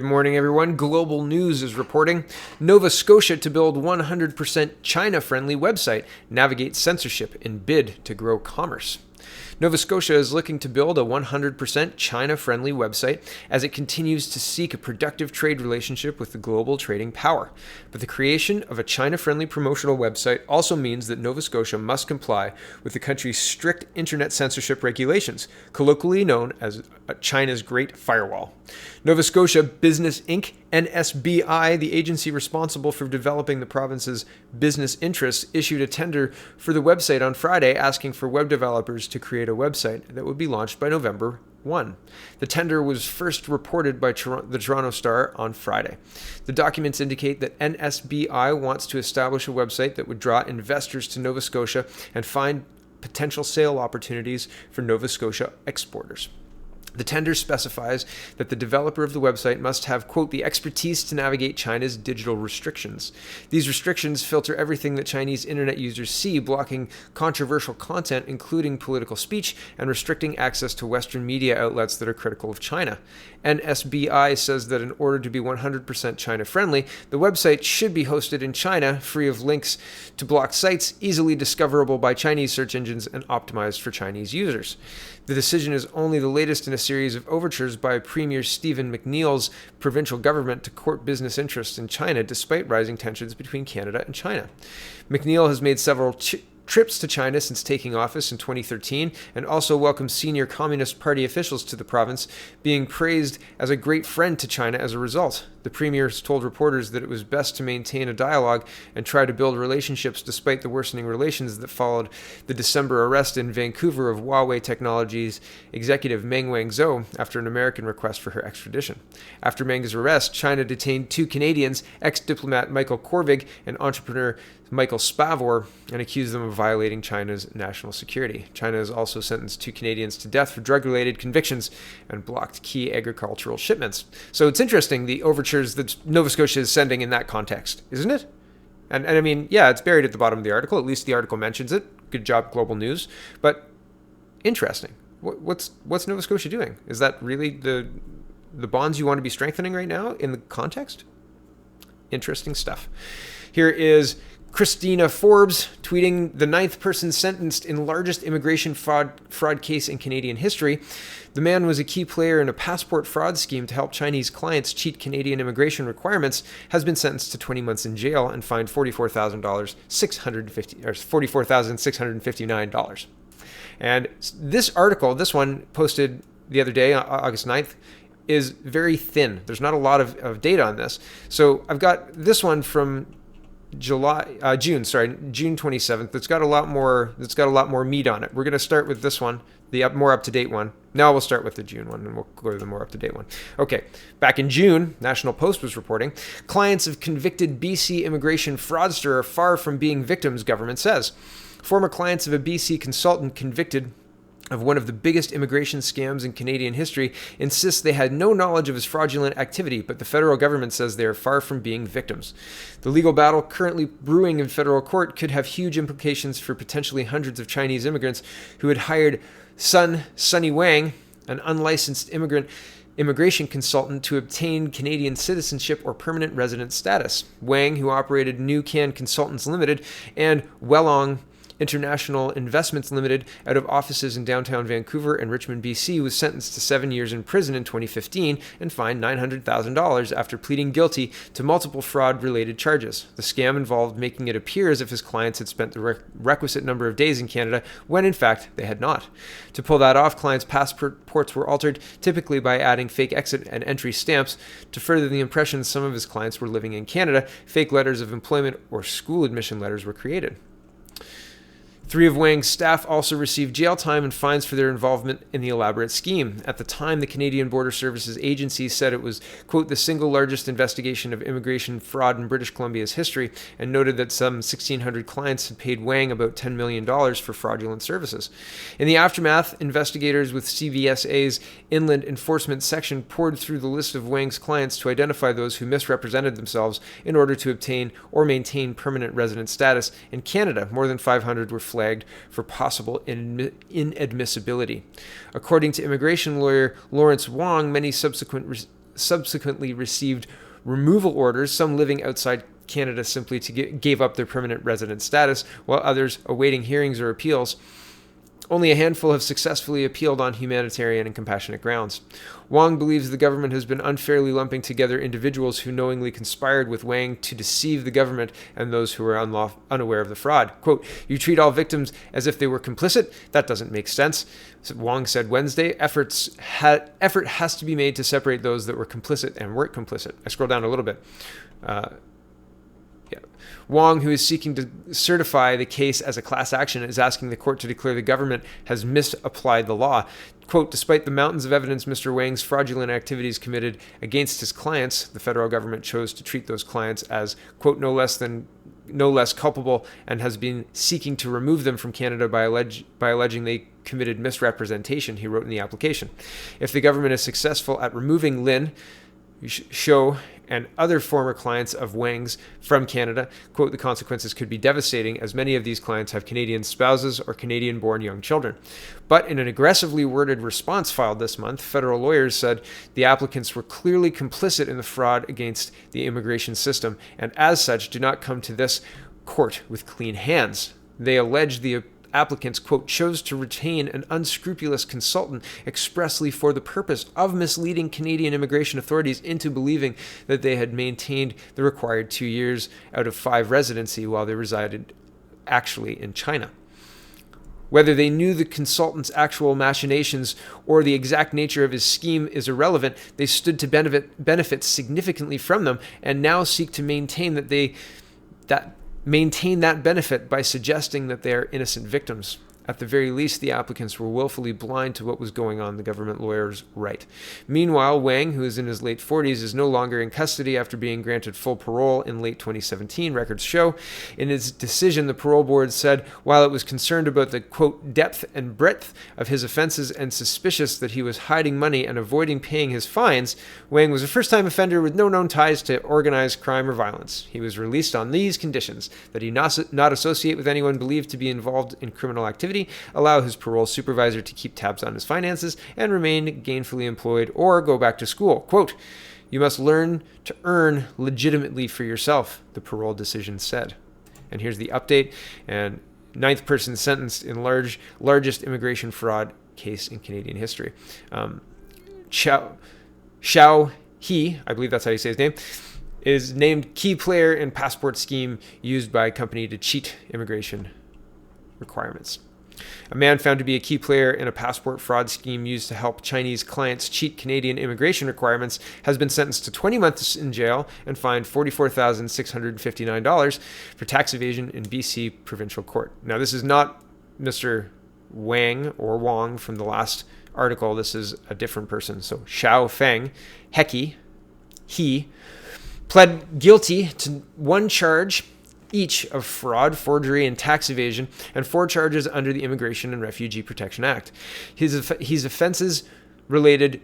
Good morning, everyone. Global News is reporting Nova Scotia to build 100% China-friendly website, navigate censorship in bid to grow commerce. Nova Scotia is looking to build a 100% China-friendly website as it continues to seek a productive trade relationship with the global trading power. But the creation of a China-friendly promotional website also means that Nova Scotia must comply with the country's strict internet censorship regulations, colloquially known as China's Great Firewall. Nova Scotia Business Inc., NSBI, the agency responsible for developing the province's business interests, issued a tender for the website on Friday, asking for web developers to create a website that would be launched by November 1. The tender was first reported by the Toronto Star on Friday. The documents indicate that NSBI wants to establish a website that would draw investors to Nova Scotia and find potential sale opportunities for Nova Scotia exporters. The tender specifies that the developer of the website must have, quote, the expertise to navigate China's digital restrictions. These restrictions filter everything that Chinese internet users see, blocking controversial content, including political speech, and restricting access to Western media outlets that are critical of China. NSBI says that in order to be 100% China-friendly, the website should be hosted in China, free of links to blocked sites, easily discoverable by Chinese search engines, and optimized for Chinese users. The decision is only the latest in a series of overtures by Premier Stephen McNeil's provincial government to court business interests in China, despite rising tensions between Canada and China. McNeil has made several trips to China since taking office in 2013 and also welcomed senior Communist Party officials to the province, being praised as a great friend to China as a result. The premier told reporters that it was best to maintain a dialogue and try to build relationships despite the worsening relations that followed the December arrest in Vancouver of Huawei Technologies executive Meng Wanzhou after an American request for her extradition. After Meng's arrest, China detained two Canadians, ex-diplomat Michael Korvig and entrepreneur Michael Spavor, and accused them of violating China's national security. China has also sentenced two Canadians to death for drug-related convictions and blocked key agricultural shipments. So it's interesting, the overtures that Nova Scotia is sending in that context, isn't it? And I mean, yeah, it's buried at the bottom of the article. At least the article mentions it. Good job, Global News. But interesting. What's Nova Scotia doing? Is that really the bonds you want to be strengthening right now in the context? Interesting stuff. Here is Christina Forbes tweeting, the ninth person sentenced in largest immigration fraud case in Canadian history. The man was a key player in a passport fraud scheme to help Chinese clients cheat Canadian immigration requirements, has been sentenced to 20 months in jail and fined $44,659. And this article, this one posted the other day, August 9th, is very thin. There's not a lot of data on this. So I've got this one from June 27th. It's got a lot more meat on it. We're going to start with this one, the more up-to-date one. Now we'll start with the June one, and we'll go to the more up-to-date one. Okay, back in June, National Post was reporting, clients of convicted BC immigration fraudster are far from being victims, government says. Former clients of a BC consultant convicted of one of the biggest immigration scams in Canadian history insists they had no knowledge of his fraudulent activity, but the federal government says they are far from being victims. The legal battle currently brewing in federal court could have huge implications for potentially hundreds of Chinese immigrants who had hired Sunny Wang, an unlicensed immigration consultant, to obtain Canadian citizenship or permanent resident status. Wang, who operated New Can Consultants Limited and Wellong International Investments Limited out of offices in downtown Vancouver and Richmond, BC, was sentenced to 7 years in prison in 2015 and fined $900,000 after pleading guilty to multiple fraud-related charges. The scam involved making it appear as if his clients had spent the requisite number of days in Canada, when in fact they had not. To pull that off, clients' passports were altered, typically by adding fake exit and entry stamps. To further the impression some of his clients were living in Canada, fake letters of employment or school admission letters were created. 3 of Wang's staff also received jail time and fines for their involvement in the elaborate scheme. At the time, the Canadian Border Services Agency said it was, quote, the single largest investigation of immigration fraud in British Columbia's history, and noted that some 1,600 clients had paid Wang about $10 million for fraudulent services. In the aftermath, investigators with CVSA's Inland Enforcement Section poured through the list of Wang's clients to identify those who misrepresented themselves in order to obtain or maintain permanent resident status. In Canada, more than 500 were flagged for possible inadmissibility. According to immigration lawyer Lawrence Wong, many subsequent subsequently received removal orders, some living outside Canada simply gave up their permanent resident status, while others awaiting hearings or appeals. Only a handful have successfully appealed on humanitarian and compassionate grounds. Wang believes the government has been unfairly lumping together individuals who knowingly conspired with Wang to deceive the government and those who were unaware of the fraud. Quote, "You treat all victims as if they were complicit? That doesn't make sense." Wang said Wednesday, effort has to be made to separate those that were complicit and weren't complicit. I scroll down a little bit. Wang, who is seeking to certify the case as a class action, is asking the court to declare the government has misapplied the law. Quote, "Despite the mountains of evidence Mr. Wang's fraudulent activities committed against his clients, the federal government chose to treat those clients as, quote, no less culpable, and has been seeking to remove them from Canada by alleging they committed misrepresentation," he wrote in the application. If the government is successful at removing Lin, Shou, and other former clients of Wang's from Canada, quote, "the consequences could be devastating, as many of these clients have Canadian spouses or Canadian-born young children." But in an aggressively worded response filed this month, federal lawyers said the applicants were clearly complicit in the fraud against the immigration system, and as such do not come to this court with clean hands. They allege the applicants, quote, "chose to retain an unscrupulous consultant expressly for the purpose of misleading Canadian immigration authorities into believing that they had maintained the required 2 years out of 5 residency while they resided actually in China." Whether they knew the consultant's actual machinations or the exact nature of his scheme is irrelevant. They stood to benefit significantly from them and now seek to maintain that benefit by suggesting that they are innocent victims. At the very least, the applicants were willfully blind to what was going on, the government lawyers write. Meanwhile, Wang, who is in his late 40s, is no longer in custody after being granted full parole in late 2017, records show. In its decision, the parole board said while it was concerned about the, quote, "depth and breadth of his offenses and suspicious that he was hiding money and avoiding paying his fines, Wang was a first-time offender with no known ties to organized crime or violence. He was released on these conditions: that he not associate with anyone believed to be involved in criminal activity, allow his parole supervisor to keep tabs on his finances, and remain gainfully employed or go back to school. Quote, "You must learn to earn legitimately for yourself," the parole decision said. And here's the update. And 9th person sentenced in largest immigration fraud case in Canadian history. Xiao He, I believe that's how you say his name, is named key player in passport scheme used by a company to cheat immigration requirements. A man found to be a key player in a passport fraud scheme used to help Chinese clients cheat Canadian immigration requirements has been sentenced to 20 months in jail and fined $44,659 for tax evasion in BC Provincial Court. Now, this is not Mr. Wang or Wong from the last article. This is a different person. So Xiao Feng, he pled guilty to one charge each of fraud, forgery, and tax evasion, and 4 charges under the Immigration and Refugee Protection Act. His offenses relate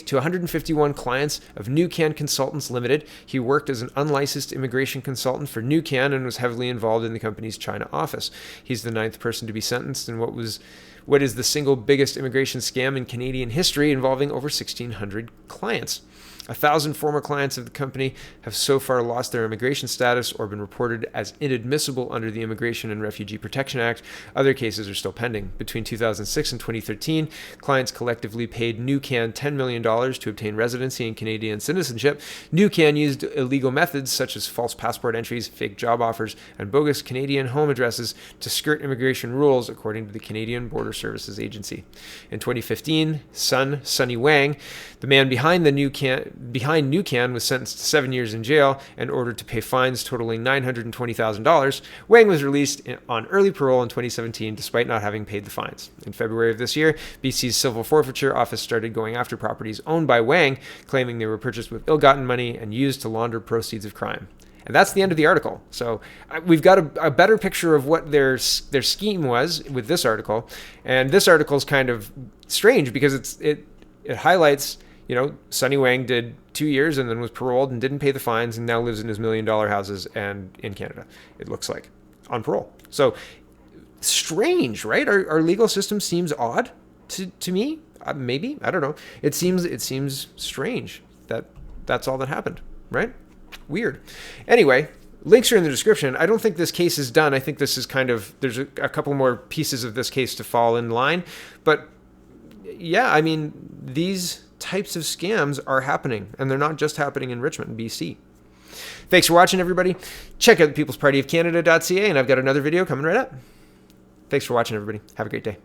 to 151 clients of Nucan Consultants Limited. He worked as an unlicensed immigration consultant for Nucan and was heavily involved in the company's China office. He's the 9th person to be sentenced in what is the single biggest immigration scam in Canadian history, involving over 1,600 clients. 1,000 former clients of the company have so far lost their immigration status or been reported as inadmissible under the Immigration and Refugee Protection Act. Other cases are still pending. Between 2006 and 2013, clients collectively paid Nucan $10 million to obtain residency and Canadian citizenship. Nucan used illegal methods such as false passport entries, fake job offers, and bogus Canadian home addresses to skirt immigration rules, according to the Canadian Border Services Agency. In 2015, Sonny Wang, the man behind Nucan, was sentenced to 7 years in jail and ordered to pay fines totaling $920,000. Wang was released on early parole in 2017 despite not having paid the fines. In February of this year, BC's Civil Forfeiture Office started going after properties owned by Wang, claiming they were purchased with ill-gotten money and used to launder proceeds of crime. And that's the end of the article. So we've got a better picture of what their scheme was with this article. And this article is kind of strange because it highlights, Sonny Wang did 2 years and then was paroled and didn't pay the fines and now lives in his $1 million houses and in Canada, it looks like, on parole. So strange, right? Our legal system seems odd to me. Maybe, I don't know. It seems strange that that's all that happened, right? Weird. Anyway, links are in the description. I don't think this case is done. I think this is there's a couple more pieces of this case to fall in line. But yeah, I mean, these types of scams are happening, and they're not just happening in Richmond, BC. Thanks for watching, everybody. Check out thepeoplespartyofcanada.ca, and I've got another video coming right up. Thanks for watching, everybody. Have a great day.